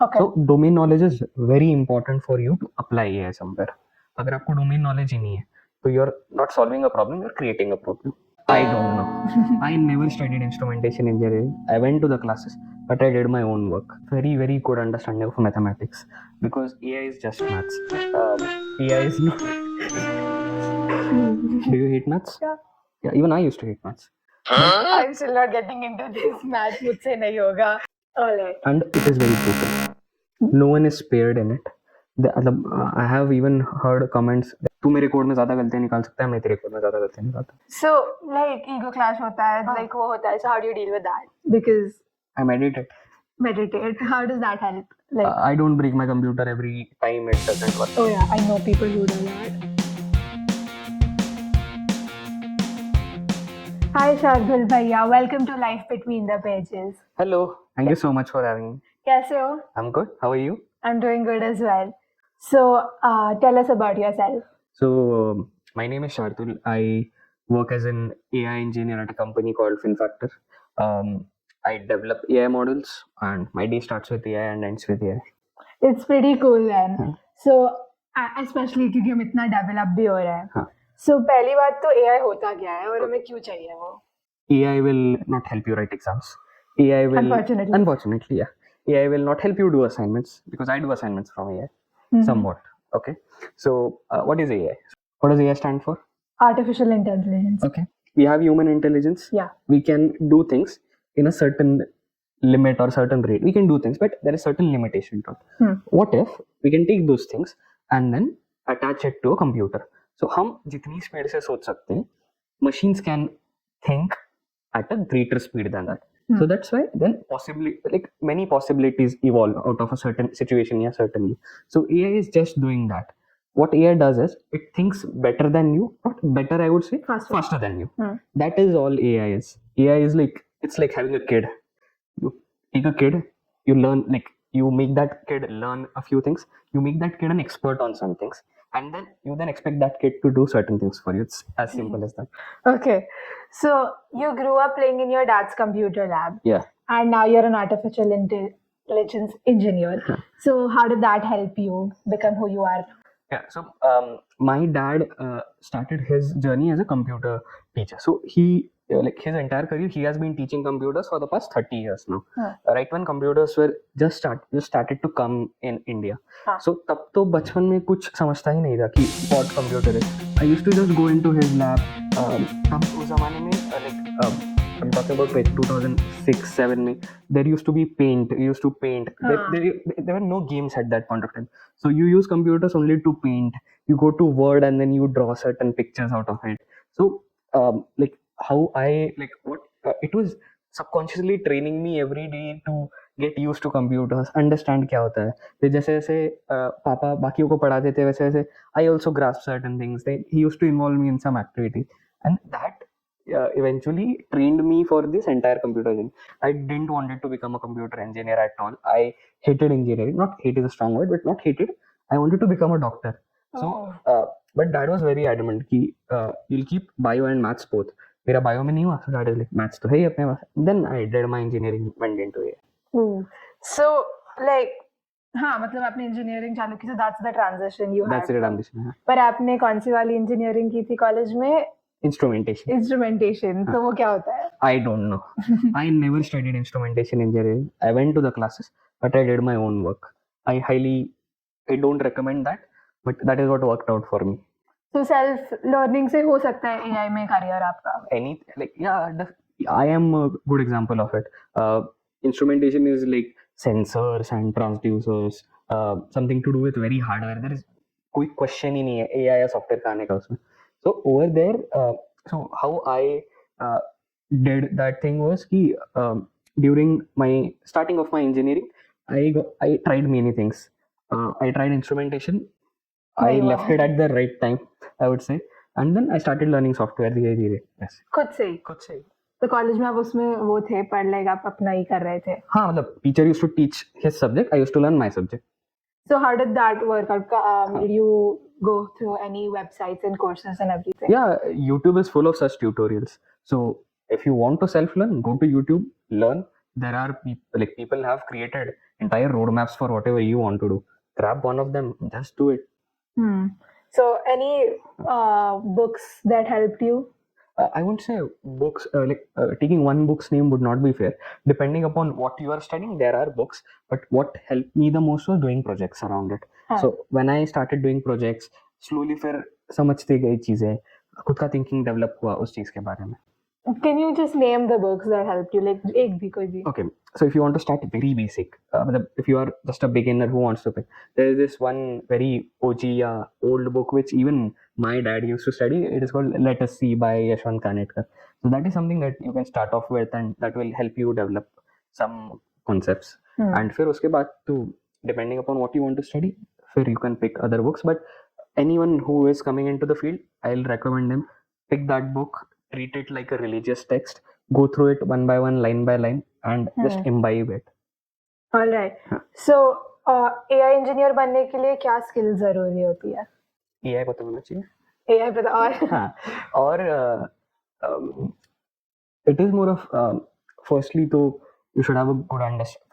Okay. So domain knowledge is very important for you to apply AI somewhere. अगर आपको domain knowledge ही नहीं है, तो you're not solving a problem, you're creating a problem. I don't know. I never studied instrumentation engineering. I went to the classes, but I did my own work. Very, very good understanding of mathematics because AI is just maths. AI is not. Do you hate maths? Yeah. Yeah, even I used to hate maths. I'm still not getting into this. Math मुझसे नहीं होगा. Alright. And it is very brutal. No one is spared in it. I have even heard comments. तू मेरे code में ज्यादा गलतियां निकाल सकता है, मैं तेरे कोड में ज्यादा गलतियां निकालता हूँ. So like ego clash होता है, like वो होता है. So how do you deal with that? Because I meditate. meditate. How does that help? Like I don't break my computer every time it doesn't work. oh yeah, I know people who do that. Hi Shardul भैया, welcome to Life Between the Pages. Hello. Thank you so much for having me. कैसे हो? I'm good. How are you? I'm doing good as well. So tell us about yourself. So my name is Shardul. I work as an AI engineer at a company called FinFactor. I develop AI models, and my day starts with AI and ends with AI. It's pretty cool then. हाँ. So especially क्योंकि हम इतना develop भी हो रहे हैं. हाँ. So पहली बात तो AI होता क्या है और हमें क्यों चाहिए वो? AI will not help you write exams. AI will unfortunately, yeah. AI will not help you do assignments because I do assignments from AI somewhat. Okay. So what is AI? What does AI stand for? Artificial intelligence. Okay. We have human intelligence. Yeah. We can do things in a certain limit or certain rate. We can do things, but there is certain limitation to it. What if we can take those things and then attach it to a computer? So हम जितनी speed से सोच सकते हैं, machines can think at a greater speed than that. So that's why then possibly like many possibilities evolve out of a certain situation. Yeah, certainly. So AI is just doing that. What AI does is it thinks better than you, not better, I would say, faster than you. That is all AI is. AI is like, it's like having a kid. You take a kid, you learn, like you make that kid learn a few things, you make that kid an expert on some things, and then you then expect that kid to do certain things for you. It's as simple as that. Okay. So you grew up playing in your dad's computer lab. Yeah. And now you're an artificial intelligence engineer. So how did that help you become who you are now? Yeah, so my dad started his journey as a computer teacher. So he, like his entire career, he has been teaching computers for the past 30 years now. Right when computers were just started to come in India. So तब तो बचपन में कुछ समझता ही नहीं था कि what computer is. I used to just go into his lab. तब उस जमाने में like I'm talking about 2006-7 में there used to be paint. You used to paint. There were no games at that point of time. So you use computers only to paint. You go to Word and then you draw certain pictures out of it. So like how I like what it was subconsciously training me every day to get used to computers, understand क्या होता है. फिर जैसे जैसे पापा बाकियों को पढ़ाते थे वैसे वैसे I also grasped certain things. He used to involve me in some activity, and that eventually trained me for this entire computer engineering. I didn't want to become a computer engineer at all. I hated engineering. Not hate is a strong word, but not hated. I wanted to become a doctor. So, but dad was very adamant कि you'll keep bio and maths both. मेरा bio में नहीं हुआ, so dad is like maths तो है ही अपने पास. Then I did my engineering, went into it. So like हाँ मतलब आपने engineering चालू की, so that's the transition you had. That's the transition. पर आपने कौन सी वाली engineering की थी college में? Instrumentation. तो वो क्या होता है? I don't know. I never studied instrumentation engineering. I went to the classes, but I did my own work. I don't recommend that, but that is what worked out for me. So self learning से हो सकता है AI में career आपका? I am a good example of it. Instrumentation is like sensors and transducers, something to do with very hardware. There is कोई question ही नहीं है AI या software का आने का उसमें. So over there, so how I did that thing was कि during my starting of my engineering, I tried many things. I tried instrumentation. I left it at the right time, I would say, and then I started learning software धीरे धीरे. Yes. खुद से ही. तो college में आप उसमें वो थे पर लाइक आप अपना ही कर रहे थे? हाँ मतलब teacher used to teach his subject, I used to learn my subject. So how did that work out? Did you go through any websites and courses and everything? Yeah, YouTube is full of such tutorials. So if you want to self-learn, go to YouTube, learn. there are people have created entire roadmaps for whatever you want to do. Grab one of them, just do it. So, any books that helped you? I wouldn't say books, taking one book's name would not be fair. Depending upon what you are studying, there are books, but what helped me the most was doing projects around it. So when I started doing projects, slowly फिर समझते गई चीजें, खुद का thinking develop हुआ उस चीज के बारे में. Can you just name the books that helped you? Like, एक भी कोई भी. Okay, so if you want to start very basic, if you are just a beginner who wants to pick, there is this one very OG old book which even my dad used to study. It is called Let Us See by Yashavant Kanetkar. So that is something that you can start off with, and that will help you develop some concepts. And फिर उसके बाद तो depending upon what you want to study, फिर you can pick other books. But anyone who is coming into the field, I'll recommend them pick that book, treat it like a religious text, go through it one by one, line by line, and just imbibe it. All right. So, AI engineer बनने के लिए क्या skills जरूरी होती है? AI पता होना चाहिए. AI पता और हाँ, और it is more of firstly तो you should have a good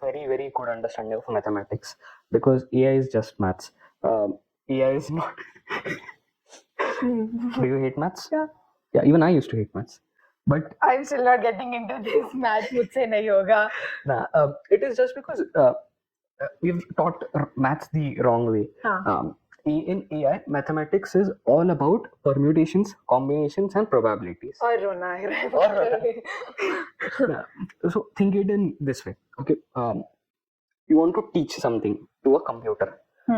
very very good understanding of mathematics, because AI is just maths. AI is not. Do you hate maths? Yeah, even I used to hate maths. But I'm still not getting into this. Math मुझसे नहीं होगा. Nah, it is just because we've taught maths the wrong way. In AI, mathematics is all about permutations, combinations, and probabilities. और रोना है. Nah, so think it in this way. Okay, you want to teach something to a computer.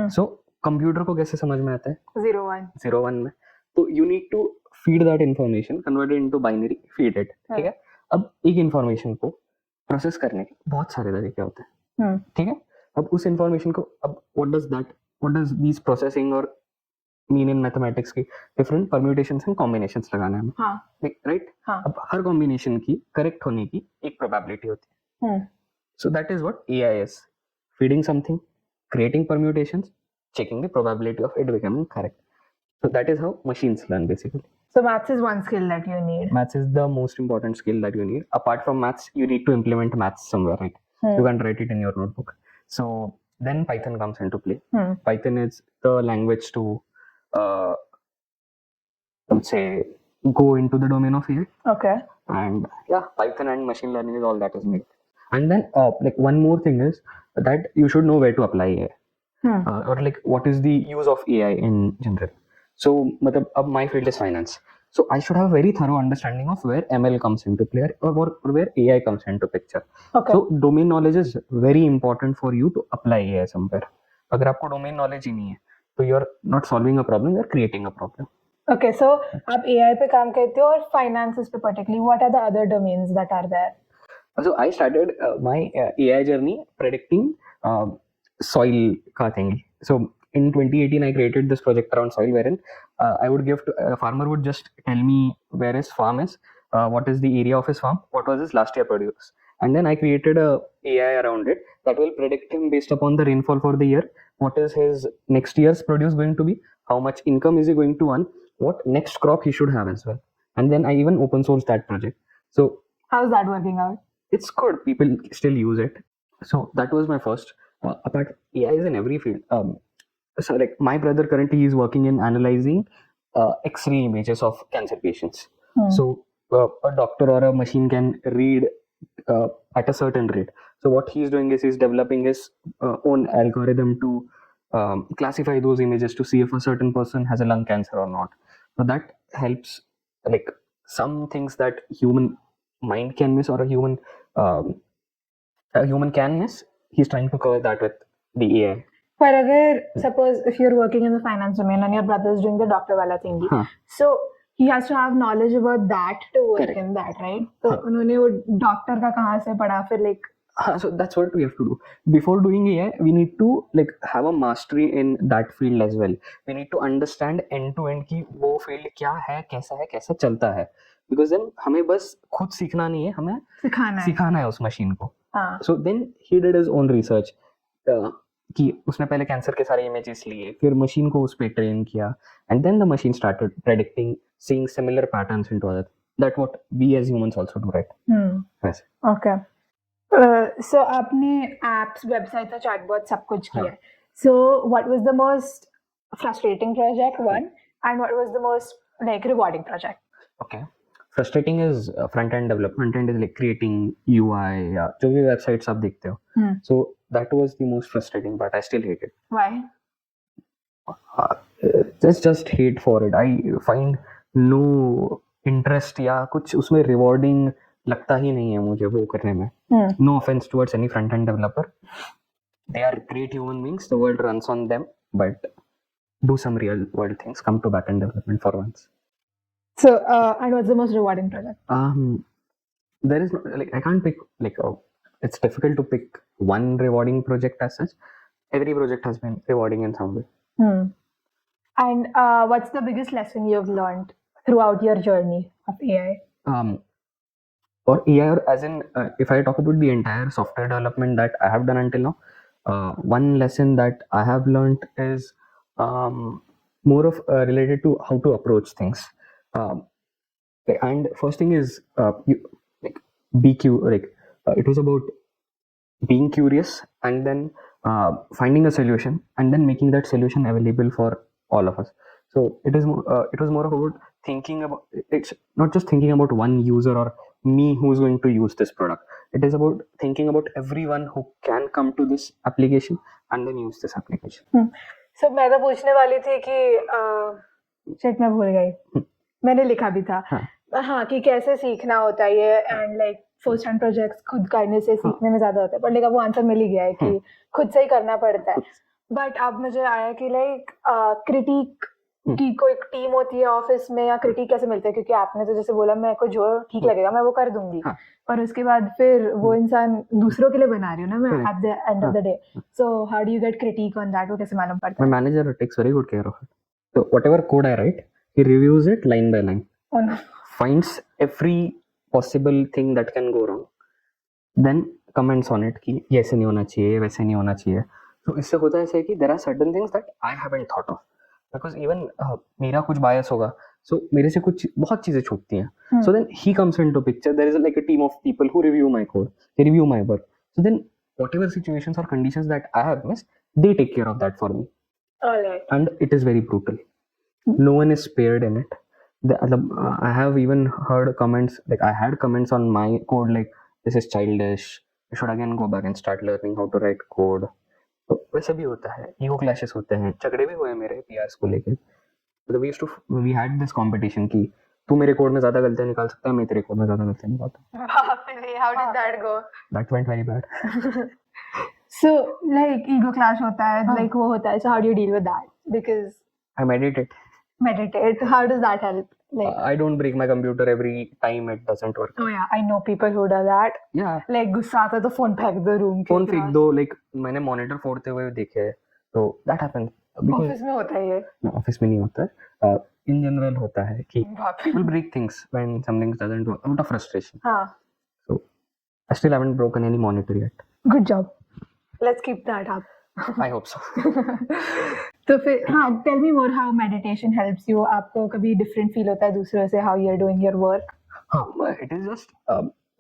So computer को कैसे समझ में आता है? 0 1 में. तो you need to feed that information, convert it into binary, feed it. ठीक है? अब एक information को प्रोसेस करने के बहुत सारे तरीके होते हैं. ठीक है? अब उस इंफॉर्मेशन को अब what does these processing और mean in mathematics की different permutations and combinations लगाना है. Right? अब हर combination की correct होने की एक probability होती है. So that is what AI is. Feeding something, creating permutations, checking the probability of it becoming correct. So that is how machines learn basically. So maths is one skill that you need. Maths is the most important skill that you need. Apart from maths, you need to implement maths somewhere, right? You can't write it in your notebook. So then Python comes into play. Python is the language to, let's say, go into the domain of AI. Okay. And yeah, Python and machine learning is all that is made. And then like one more thing is that you should know where to apply AI. Or like what is the use of AI in general. So my field is finance. So I should have a very thorough understanding of where ML comes into play or where AI comes into picture. Okay. So domain knowledge is very important for you to apply AI somewhere. अगर आपको domain knowledge ही नहीं है, तो you're not solving a problem, you're creating a problem. Okay, so आप AI पे काम करते हो और finances पे particularly. What are the other domains that are there? So I started my AI journey predicting soil ka thingy. So in 2018, I created this project around soil wherein I would give to a farmer would just tell me where his farm is, what is the area of his farm, what was his last year produce, and then I created a AI around it that will predict him based upon the rainfall for the year, what is his next year's produce going to be, how much income is he going to earn, what next crop he should have as well, and then I even open source that project. So how's that working out? It's good. People still use it. So that was my first. Apart, AI is in every field. So like my brother currently is working in analyzing X-ray images of cancer patients. So a doctor or a machine can read at a certain rate. So what he's doing is he's developing his own algorithm to classify those images to see if a certain person has a lung cancer or not. So that helps, like some things that human mind can miss or a human can miss. He's trying to cover that with the AI. But अगर suppose if you're working in the finance domain and your brother is doing the doctor वाला thingy, so he has to have knowledge about that to work in that, right? So उन्होंने वो doctor का कहाँ से पढ़ा फिर like. So that's what we have to do. Before doing AI, we need to like have a mastery in that field as well. We need to understand end to end कि वो field क्या है, कैसा चलता है. Because then हमें बस खुद सीखना नहीं है, हमें सिखाना है उस मशीन को. So then he did his own research. कि उसने पहले कैंसर के सारे इमेजेस लिए, फिर मशीन को उस पे ट्रेन किया, and then the machine started predicting, seeing similar patterns into other. That's what we as humans also do, right? Okay. So आपने apps, websites और chatbots सब कुछ किया हाँ. है. So what was the most frustrating project one, and what was the most like rewarding project? Okay. Frustrating is front end development. Front end is like creating UI या जो भी websites आप देखते हो. So that was the most frustrating part. I still hate it. Why? There's just hate for it. I find no interest या कुछ उसमें rewarding लगता ही नहीं है मुझे वो करने में. No offense towards any front end developer. They are great human beings. The world runs on them, but do some real world things. Come to back end development for once. So and what's the most rewarding project? There is no, like I can't pick like it's difficult to pick one rewarding project as such. Every project has been rewarding in some way. And what's the biggest lesson you've learned throughout your journey of AI? Or AI, or as in if I talk about the entire software development that I have done until now, one lesson that I have learned is more of related to how to approach things. And first thing is you like it was about being curious and then finding a solution and then making that solution available for all of us. So it was more about thinking about, it's not just thinking about one user or me who's going to use this product. It is about thinking about everyone who can come to this application and then use this application. So मैं तो पूछने वाली थी कि shit मैं भूल गई. मैंने लिखा भी था. हाँ कि कैसे सीखना होता है ये, and like first hand projects खुद करने से सीखने में ज्यादा होता है, पर लेकिन वो आंसर मिल ही गया है कि खुद से ही करना पड़ता है. बट अब मुझे आया कि लाइक क्रिटिक की कोई टीम होती है ऑफिस में, या क्रिटिक कैसे मिलते हैं, क्योंकि आपने तो जैसे बोला मेरे को जो ठीक लगेगा मैं वो कर दूंगी, पर उसके बाद फिर वो इंसान दूसरों के लिए बना रही हूँ ना मैं at the end of the day. So how do you get critic on that? वो कैसे मालूम पड़ता My है? manager takes very good care of it. So whatever code I write, he reviews it line by line. Oh no. Finds every possible thing that can go wrong, then comments on it कि ये ऐसे नहीं होना चाहिए, वैसे नहीं होना चाहिए. तो इससे होता है ऐसे कि there are certain things that I haven't thought of, because even मेरा कुछ bias होगा, so मेरे से कुछ बहुत चीजें छूटती हैं. So then he comes into picture. There is like a team of people who review my code, they review my work. So then whatever situations or conditions that I have missed, they take care of that for me. All right. And it is very brutal. No one is spared in it. I have even heard comments, like I had comments on my code like this is childish, you should again go back and start learning how to write code. तो वैसे भी होता है, ego clashes होते हैं, झगड़े भी हुए मेरे पीआरस को लेके. वी हैड दिस कंपटीशन कि तू मेरे कोड में ज्यादा गलतियां निकाल सकता है, मैं तेरे कोड में ज्यादा गलतियां निकालता हूँ. How did that go? That went very bad. So like ego clash होता है, like वो होता है. So how do you deal with that? Because I meditate. How does that help? Like I don't break my computer every time it doesn't work. oh yeah, I know people who do that. Yeah. Like गुस्सा आता है तो phone फेंक दो room के. Phone फेंक दो, like मैंने मॉनिटर फोड़ते हुए देखे हैं, तो that happens. ऑफिस में होता है ये? ऑफिस में नहीं होता है, in general होता है कि people break things when something doesn't work out of frustration. हाँ. So I still haven't broken any monitor yet. Good job. Let's keep that up. I hope so. तो फिर हाँ, tell me more how meditation helps you. आपको कभी different feel होता है दूसरों से how you're doing your work? हाँ, it is just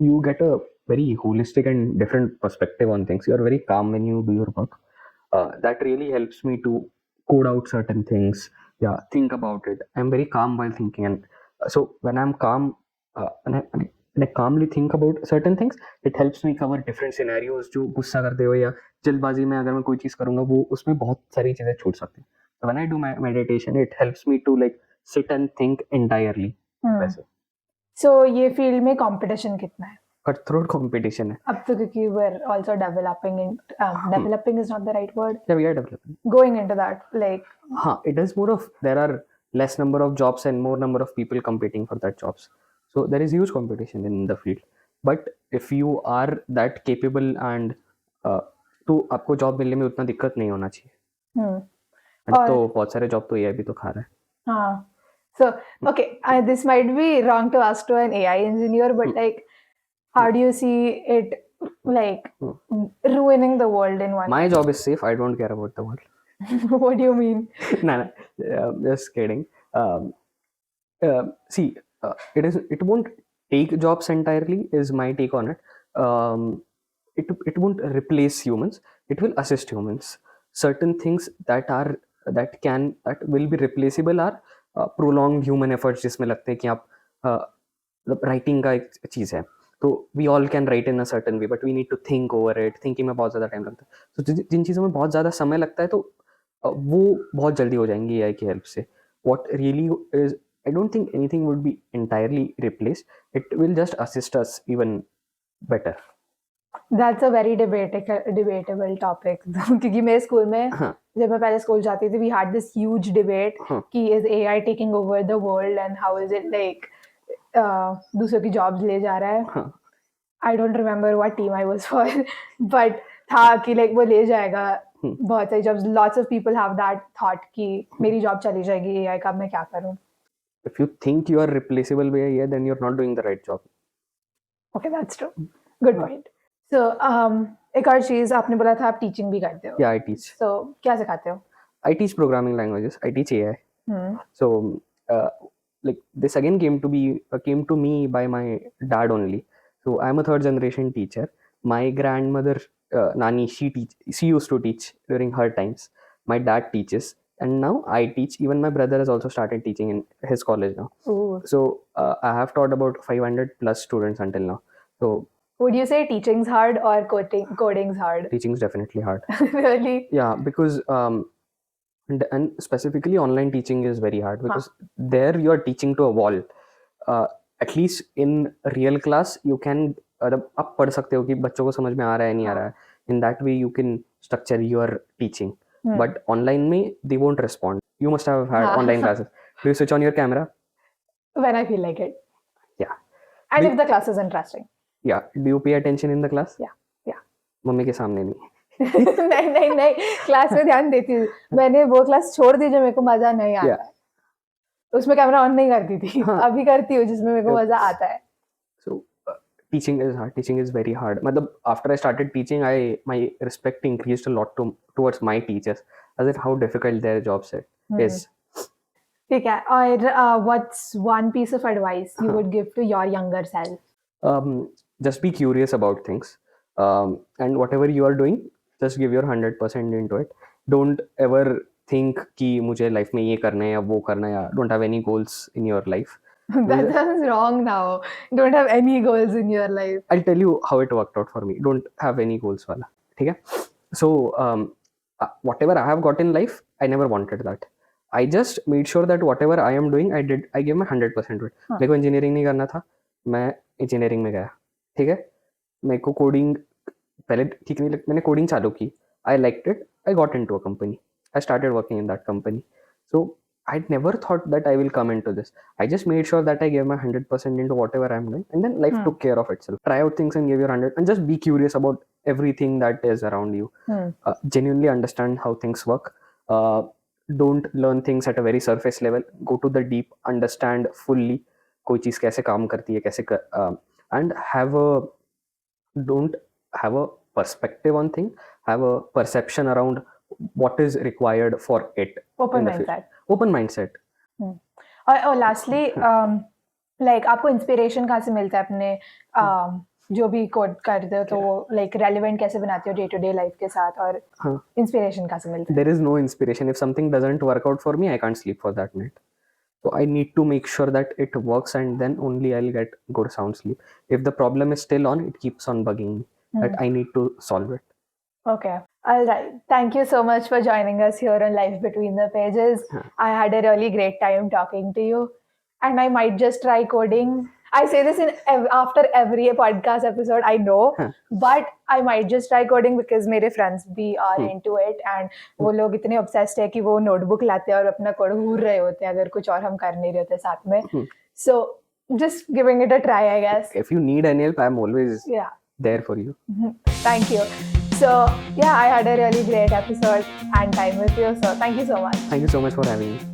you get a very holistic and different perspective on things. You are very calm when you do your work. That really helps me to code out certain things. Yeah, think about it. I'm very calm while thinking, and so when I'm calm, when I calmly think about certain things, it helps me cover different scenarios. जो गुस्सा करते हुए या जल्दबाजी में अगर मैं कोई चीज करूंगा, वो उसमें बहुत सारी चीजें छूट सकती हैं. So when I do my meditation, it helps me to like sit and think entirely. वैसे. So ये फील्ड में कंपटीशन कितना है? Cutthroat competition है. अब तो क्योंकि we're also developing it. Developing is not the right word. Yeah, we are developing. Going into that, like. हाँ, it is more of there are less number of jobs and more number of people competing for that jobs. So there is huge competition in the field. But if you are that capable and तो आपको job मिलने में उतना दिक्कत नहीं होना चाहिए. And तो बहुत सारे जॉब तो AI भी तो खा रहा है. हाँ. So okay, this might be wrong to ask to an AI engineer, but like, how do you see it like ruining the world in one? My job is safe. I don't care about the world. What do you mean? No, just kidding. See, it won't take jobs entirely. Is my take on it. it won't replace humans. It will assist humans. Certain things that will be replaceable are prolonged human efforts, जिसमें लगते हैं कि आप writing का एक चीज़ है, तो we all can write in a certain way, but we need to think over it. Thinking में बहुत ज़्यादा टाइम लगता है. तो जिन चीज़ों में बहुत ज़्यादा समय लगता है, तो वो बहुत जल्दी हो जाएंगी एआई की हेल्प से. What really is, I don't think anything would be entirely replaced. It will just assist us even better. That's a very debatable topic. क्योंकि मेरे स्कूल में जब मैं पहले स्कूल जाती थी, we had this huge debate कि is AI taking over the world and how is it like दूसरों की jobs ले जा रहा है. I don't remember what team I was for, but था कि like वो ले जाएगा बहुत सारी jobs. Lots of people have that thought कि मेरी job चली जाएगी AI का, मैं क्या करूँ? If you think you are replaceable by AI, then you're not doing the right job. Okay, that's true. Good point. So, एक और चीज आपने बोला था आप टीचिंग भी करते हो. Yeah, I teach. So, क्या सिखाते हो? I teach programming languages. I teach AI. So, like this again came to me by my dad only. So I'm a third generation teacher. My grandmother, Nani, she used to teach during her times. My dad teaches, and now I teach. Even my brother has also started teaching in his college now. Ooh. So I have taught about 500 plus students until now. So would you say teaching's hard or coding's hard? Teaching's definitely hard. Really? Yeah, because and specifically online teaching is very hard, because there you are teaching to a wall. At least in real class you can आप पढ़ सकते हो कि बच्चों को समझ में आ रहा है नहीं आ रहा है. In that way you can structure your teaching. But online में they won't respond. You must have had online classes. Do you switch on your camera? When I feel like it. Yeah. And if the class is interesting. Yeah. Do you pay attention in the class? Yeah. Mummy के सामने नहीं. नहीं class में ध्यान देती हूँ. मैंने वो क्लास छोड़ दी जो मेरे को मजा नहीं आता है. उसमें कैमरा ऑन नहीं करती थी. अभी करती हूँ जिसमें मेरे को मजा आता है. So teaching is hard. Teaching is very hard. मतलब after I started teaching, my respect increased a lot towards my teachers, as in how difficult their job set is. ठीक है. और what's one piece of advice you would give to your younger self? Just be curious about things. And whatever you are doing, just give your 100% into it. Don't ever think कि मुझे life में ये करना है या वो करना है. Don't have any goals in your life. That sounds wrong now. Don't have any goals in your life. I'll tell you how it worked out for me. Don't have any goals वाला. ठीक है? So whatever I have got in life, I never wanted that. I just made sure that whatever I am doing, I gave my 100% to it. मेरे को engineering नहीं करना था, मैं engineering में गया. ठीक है? मेरे को कोडिंग पहले ठीक नहीं लगती, मैंने कोडिंग चालू की. I liked it. I got into a company. I started working in that company. So I never thought that I will come into this. I just made sure that I gave my 100% into whatever I'm doing, and then life took care of itself. Try out things and give your 100, and just be curious about everything that is around you. Genuinely understand how things work. Don't learn things at a very surface level. Go to the deep. Understand fully कोई चीज़ कैसे काम करती है, कैसे and don't have a perspective on thing. Have a perception around what is required for it. Open mindset. Open mindset. और lastly, like आपको inspiration कहाँ से मिलता है अपने जो भी कोड करते हो, तो वो like relevant कैसे बनाते हो day to day life के साथ, और inspiration कहाँ से मिलता है? There is no inspiration. If something doesn't work out for me, I can't sleep for that night. So I need to make sure that it works, and then only I'll get good sound sleep. If the problem is still on, it keeps on bugging me. That I need to solve it. Okay. All right. Thank you so much for joining us here on Life Between the Pages. I had a really great time talking to you, and I might just try coding. I say this after every podcast episode, I know, but I might just try coding because मेरे friends भी are into it, and वो लोग इतने obsessed है कि वो notebook लाते हैं और अपना कोड घूर रहे होते हैं अगर कुछ और हम कर नहीं रहे होते साथ में. So just giving it a try, I guess. If you need any help, I'm always there for you. Thank you. So yeah, I had a really great episode and time with you. So thank you so much. Thank you so much for having me.